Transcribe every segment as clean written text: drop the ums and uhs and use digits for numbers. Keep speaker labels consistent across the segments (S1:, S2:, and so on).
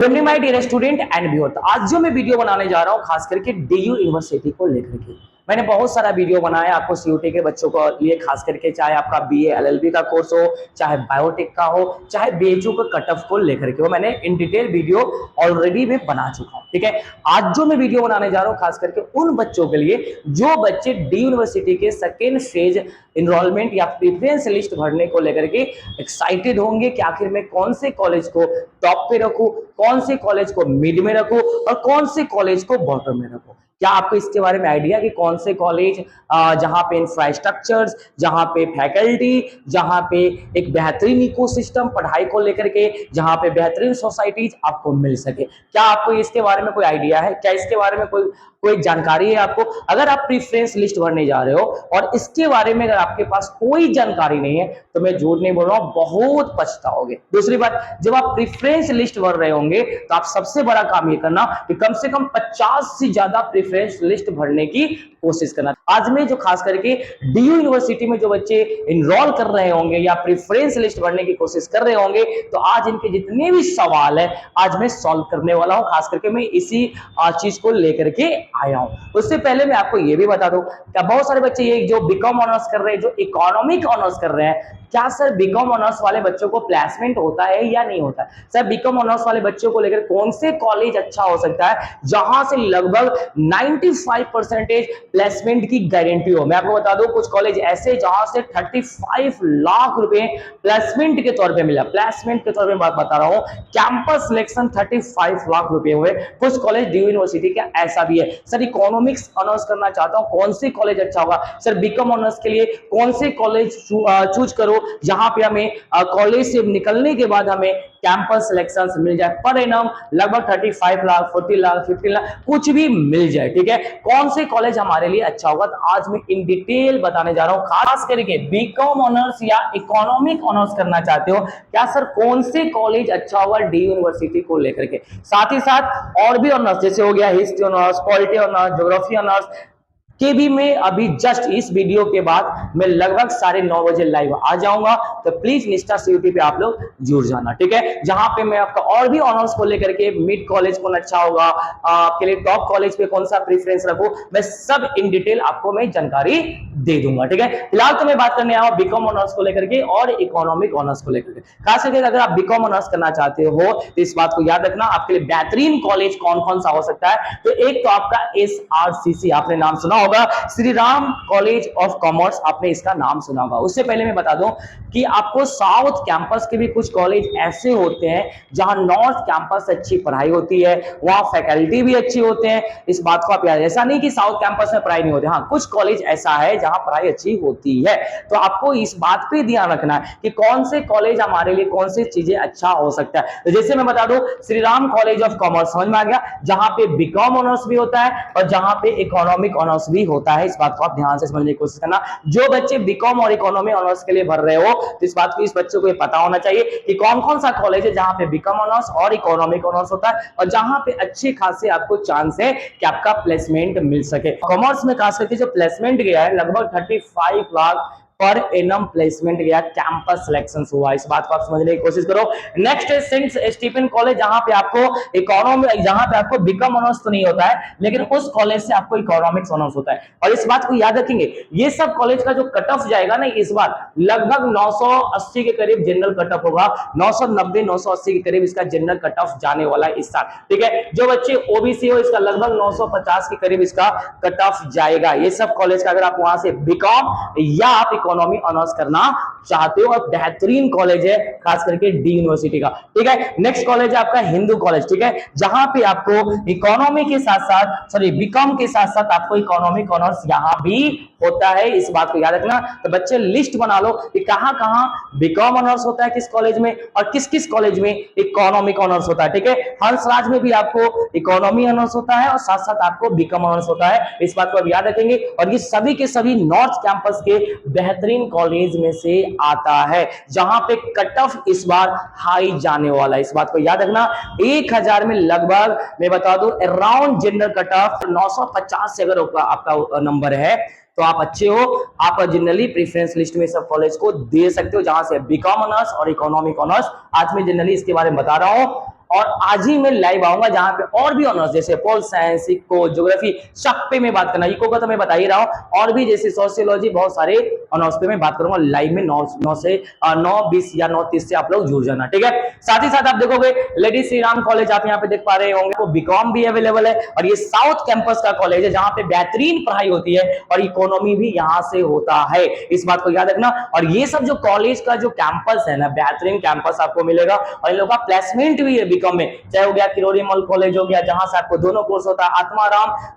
S1: My dear student and viewer, आज जो मैं वीडियो बनाने जा रहा हूँ खास करके डीयू यूनिवर्सिटी को लेकर के। मैंने बहुत सारा वीडियो बनाया आपको सीयूटी के बच्चों को लिए, खास करके चाहे आपका बीए एलएलबी का कोर्स हो, चाहे बायोटेक का हो, चाहे बीएचयू का कट ऑफ को लेकर के हो। मैंने इन डिटेल वीडियो ऑलरेडी मैं बना चुका हूँ। ठीक है, आज जो मैं वीडियो बनाने जा रहा हूँ खास करके उन बच्चों के लिए जो बच्चे डी यूनिवर्सिटी के सेकेंड फेज इनरोलमेंट या प्रेफरेंस लिस्ट भरने को लेकर के एक्साइटेड होंगे कि आखिर में कौन से कॉलेज को टॉप पे रखूं, कौन से कॉलेज को मिड में रखूं और कौन से कॉलेज को बॉटम में रखूं। क्या आपको इसके बारे में आइडिया कि कौन से कॉलेज जहां पे इंफ्रास्ट्रक्चर्स, जहां पे फैकल्टी, जहां पे एक बेहतरीन इकोसिस्टम पढ़ाई को लेकर के, जहां पे बेहतरीन सोसाइटीज आपको मिल सके। क्या आपको इसके बारे में कोई आइडिया है? क्या इसके बारे में कोई जानकारी है आपको? अगर आप प्रेफरेंस लिस्ट भरने जा रहे हो और इसके बारे में अगर आपके पास कोई जानकारी नहीं है तो मैं झूठ नहीं बोल रहा हूं, बहुत पछताओगे। दूसरी बात, जब आप प्रेफरेंस लिस्ट भर रहे होंगे तो आप सबसे बड़ा काम ये करना कि कम से कम 50 से ज्यादा प्रेफरेंस लिस्ट भरने की कोशिश करना। आज में जो खास करके डीयू यूनिवर्सिटी में जो बच्चे इनरोल कर रहे होंगे या प्रेफरेंस लिस्ट भरने की कोशिश कर रहे होंगे तो आज इनके जितने भी सवाल है आज मैं सॉल्व करने वाला हूं। खास करके मैं इसी चीज को लेकर के आया हूं। उससे पहले मैं आपको ये भी बता दूं, क्या बहुत सारे बच्चे ये जो बीकॉम ऑनर्स कर रहे हैं, जो इकोनॉमिक ऑनर्स कर रहे हैं, क्या सर बीकॉम ऑनर्स वाले बच्चों को प्लेसमेंट होता है या नहीं होता है? सर बीकॉम ऑनर्स वाले बच्चों को लेकर कौन से कॉलेज अच्छा हो सकता है जहां से लगभग 95% प्लेसमेंट की गारंटी हो? मैं आपको बता दूं कुछ कॉलेज ऐसे जहां से 35 लाख रुपए प्लेसमेंट के तौर पे मिला। प्लेसमेंट के तौर पे बात बता रहा हूं, कैंपस सिलेक्शन 35 लाख रुपए हुए। कुछ कॉलेज डी यूनिवर्सिटी का ऐसा भी है। सर इकोनॉमिक्स ऑनर्स करना चाहता हूं, कौन से कॉलेज अच्छा होगा? सर बीकॉम ऑनर्स के लिए कौन से कॉलेज चूज करो जहां पे हमें कॉलेज से निकलने के बाद हमें कैंपस सिलेक्शन मिल जाए, पर एनम लगभग 35 लाख, 40 लाख, 50 लाख, कुछ भी मिल जाए। ठीक है, कौन से कॉलेज हमारे लिए अच्छा होगा तो आज मैं इन डिटेल बताने जा रहा हूं। खास करके बीकॉम ऑनर्स या इकोनॉमिक ऑनर्स करना चाहते हो, क्या सर कौन से कॉलेज अच्छा होगा डी यूनिवर्सिटी को लेकर के? साथ ही साथ और भी ऑनर्स जैसे हो गया history honours, polity honours, geography honours के भी मैं अभी जस्ट इस वीडियो के बाद मैं लगभग 9:30 बजे लाइव आ जाऊंगा। तो प्लीज निष्ठा सीयूटी पे आप लोग जुड़ जाना। ठीक है, जहां पे मैं आपका और भी ऑनर्स को लेकर के मिड कॉलेज कौन अच्छा होगा, आपके लिए टॉप कॉलेज पे कौन सा प्रेफरेंस रखूं, मैं सब इन डिटेल आपको मैं जानकारी दे दूंगा। ठीक है, फिलहाल तो मैं बात करने आया हूं बीकॉम ऑनर्स को लेकर के और इकोनॉमिक ऑनर्स को लेकर के। खास करके अगर आप बीकॉम ऑनर्स करना चाहते हो तो इस बात को याद रखना, आपके लिए बेहतरीन कॉलेज कौन कौन सा हो सकता है। तो एक तो आपका एसआरसीसी, आपने नाम सुना, Shri Ram college of commerce, आपने इसका नाम सुना होगा। उससे पहले मैं बता दूं कि आपको साउथ कैंपस के भी कुछ कॉलेज ऐसे होते हैं जहां नॉर्थ कैंपस से अच्छी पढ़ाई होती है, वहां फैकल्टी भी अच्छी होते हैं। इस बात को आप याद, ऐसा नहीं कि साउथ कैंपस में पढ़ाई नहीं होती, हाँ कुछ कॉलेज ऐसा है जहां पढ़ाई अच्छी होती है। तो आपको इस बात पे ध्यान रखना है कि कौन से कॉलेज हमारे लिए कौन सी चीजें अच्छा हो सकता है। तो जैसे मैं बता दूं Shri Ram college of commerce, समझ में आ गया, जहां पे बीकॉम ऑनर्स भी होता है और जहां पे इकोनॉमिक ऑनर्स भी होता है। इस बात को आप ध्यान से समझने की कोशिश करना। जो बच्चे बीकॉम और इकोनॉमी ऑनर्स के लिए भर रहे हो तो इस बात को इस बच्चे को ये पता होना चाहिए कि कौन कौन सा कॉलेज है जहां पे बीकॉम ऑनर्स और इकोनॉमिक ऑनर्स होता है और जहां पे अच्छे खासे आपको चांस है कि आपका प्लेसमेंट मिल सके। कॉमर्स में खास करके जो प्लेसमेंट गया है लगभग 35 लाख पर एनम प्लेसमेंट गया, कैंपस सिलेक्शन हुआ। इस बात को आप समझने की कोशिश करो। नेक्स्ट है सेंट स्टीफन कॉलेज, जहां पे आपको इकोनॉमी, जहां पे आपको बीकॉम ऑनर्स तो नहीं होता है लेकिन उस कॉलेज से आपको इकोनॉमिक्स ऑनर्स होता है। और इस बात को याद रखेंगे, ये सब कॉलेज का जो कट ऑफ जाएगा ना इस बार लगभग 980 के करीब जनरल कट ऑफ होगा। 990 980 के करीब इसका जनरल कट ऑफ जाने वाला है इस साल। ठीक है, जो बच्चे ओबीसी हो इसका लगभग 950 के करीब इसका कट ऑफ जाएगा। ये सब कॉलेज का अगर आप वहां से बीकॉम या आप इकोनॉमी ऑनर्स करना चाहते हो और बेहतरीन कॉलेज है खास करके डी यूनिवर्सिटी का। ठीक है, नेक्स्ट कॉलेज है आपका हिंदू कॉलेज। ठीक है, जहां पे आपको इकोनॉमी के साथ साथ बीकॉम के साथ साथ आपको इकोनॉमिक ऑनर्स यहां भी होता है। इस बात को याद रखना। तो बच्चे लिस्ट बना लो कि कहां कहां बीकॉम ऑनर्स होता है किस कॉलेज में और किस किस कॉलेज में इकोनॉमिक ऑनर्स होता है। ठीक है, हंसराज में भी आपको इकोनॉमी ऑनर्स होता है और साथ साथ आपको बीकॉम ऑनर्स होता है। इस बात को आप याद रखेंगे। और ये सभी के सभी नॉर्थ कैंपस के बेहतरीन कॉलेज में से आता है जहां पे कट ऑफ इस बार हाई जाने वाला है। इस बात को याद रखना। 1000 में लगभग मैं बता दूं अराउंड जनरल कट ऑफ 950 से अगर आपका नंबर है तो आप अच्छे हो, आप जनरली प्रेफरेंस लिस्ट में सब कॉलेज को दे सकते हो जहां से बीकॉम ऑनर्स और इकोनॉमिक ऑनर्स। आज मैं जनरली इसके बारे में बता रहा हूं। और आज ही मैं लाइव आऊंगा जहां पे और भी ऑनर्स जैसे पोल साइंस, इको, ज्योग्राफी, सब पे मैं बात करना। इको का तो मैं बता ही रहा हूं, और भी जैसे सोशियोलॉजी, बहुत सारे ऑनर्स पे मैं बात करूंगा लाइव में 9 से 9:20 या 9:30 से आप लोग जुड़ जाना, ठीक है। साथ ही साथ आप देखोगे लेडी श्री राम कॉलेज आप यहाँ पे देख पा रहे होंगे, वो बीकॉम भी अवेलेबल है, और ये साउथ कैंपस का कॉलेज है जहां पे बेहतरीन पढ़ाई होती है और इकोनॉमी भी यहाँ से होता है, इस बात को याद रखना। और ये सब जो कॉलेज का जो कैंपस है ना, बेहतरीन कैंपस आपको मिलेगा, और इन लोगों का प्लेसमेंट भी है बीकॉम में, चाहे हो गया किरोड़ी मॉल कॉलेज हो गया जहां से आपको दोनों कोर्स होता है,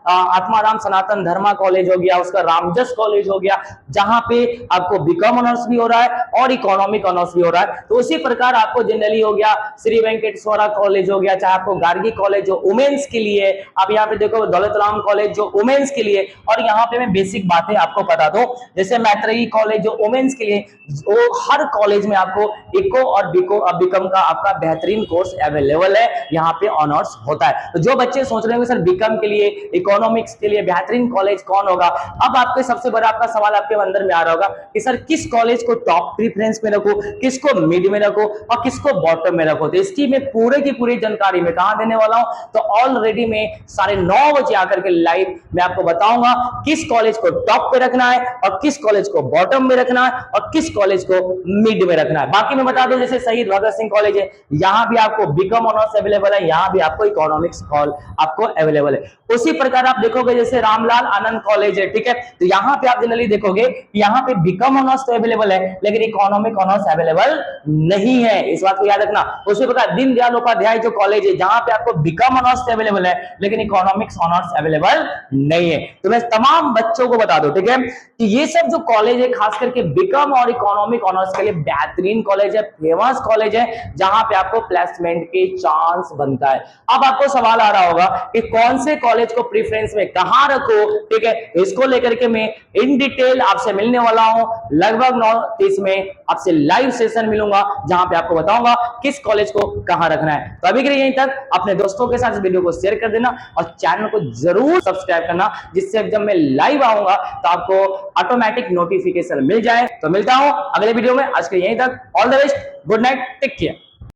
S1: आत्माराम सनातन धर्मा कॉलेज हो गया, उसका रामजस कॉलेज हो गया जहां पे आपको बीकॉम ऑनर्स भी हो रहा है और इकोनॉमिक ऑनर्स भी हो रहा है। तो उसी प्रकार आपको जनरली हो गया श्री वेंकटेश्वरा कॉलेज हो गया, चाहे आपको गार्गी कॉलेज जो वुमेन्स के लिए, आप यहाँ पे देखो दौलत राम कॉलेज जो वुमेन्स के लिए, और यहाँ पे मैं बेसिक बातें आपको बता दूं, जैसे मैत्रेयी कॉलेज जो वुमेन्स के लिए, वो हर कॉलेज में आपको इको और बीकॉम का आपका बेहतरीन कोर्स अवेलेबल है, यहाँ पे ऑनर्स होता है। तो जो बच्चे सोच रहे होंगे सर बीकॉम के लिए, इकोनॉमिक्स के लिए बेहतरीन कॉलेज कौन होगा, अब आपके सबसे बड़ा आपका सवाल आपके अंदर में आ रहा होगा कि सर किस कॉलेज को टॉप प्रेफरेंस में रखो, किसको मिड में रखो और किसको बॉटम में रखो। तो इसकी मैं पूरे की पूरी जानकारी मैं कहां देने वाला हूं, तो ऑलरेडी मैं 9:30 बजे आकर के लाइव मैं आपको बताऊंगा किस कॉलेज को टॉप पे रखना है और किस कॉलेज को बॉटम में रखना है और किस कॉलेज को मिड में रखना है। बाकी मैं बता दूं जैसे शहीद भगत सिंह कॉलेज है, यहां भी आपको बीकॉम ऑनर्स अवेलेबल है, यहां भी आपको इकोनॉमिक्स कॉल आपको अवेलेबल है। उसी प्रकार आप देखोगे जैसे रामलाल आनंद कॉलेज है, ठीक है, तो यहां पे आप जनरली देखोगे यहां पे बीकॉम ऑनर्स तो अवेलेबल है लेकिन इकोनॉमिक ऑनर्स अवेलेबल नहीं है, इस बात को याद रखना। उसी प्रकार दीनदयाल उपाध्याय जो कॉलेज है जहां पे आपको बीकॉम ऑनर्स अवेलेबल है लेकिन इकोनॉमिक्स ऑनर्स अवेलेबल नहीं है। तो मैं तमाम बच्चों को बता दूं, ठीक है, कि ये सब जो कॉलेज है खास करके बीकॉम और इकोनॉमिक ऑनर्स के लिए बेहतरीन कॉलेज है, फेमस कॉलेज है जहां पे आपको प्लेसमेंट के चांस बनता है। अब आपको सवाल आ रहा होगा कि कौन से कॉलेज को प्रेफरेंस में कहां रखो, ठीक है, इसको लेकर के मैं इन डिटेल आपसे मिलने वाला हूं। लगभग 9:30 में आपसे लाइव सेशन मिलूंगा जहां पे आपको बताऊंगा किस कॉलेज को कहां रखना है। तो अभी के लिए यहीं तक, अपने दोस्तों के साथ इस वीडियो को शेयर कर देना और चैनल को जरूर सब्सक्राइब करना, जिससे जब मैं लाइव आऊंगा तो आपको ऑटोमेटिक नोटिफिकेशन मिल जाए। तो मिलता हूं अगले वीडियो में, आज के यहीं तक, all the best, good night, take care.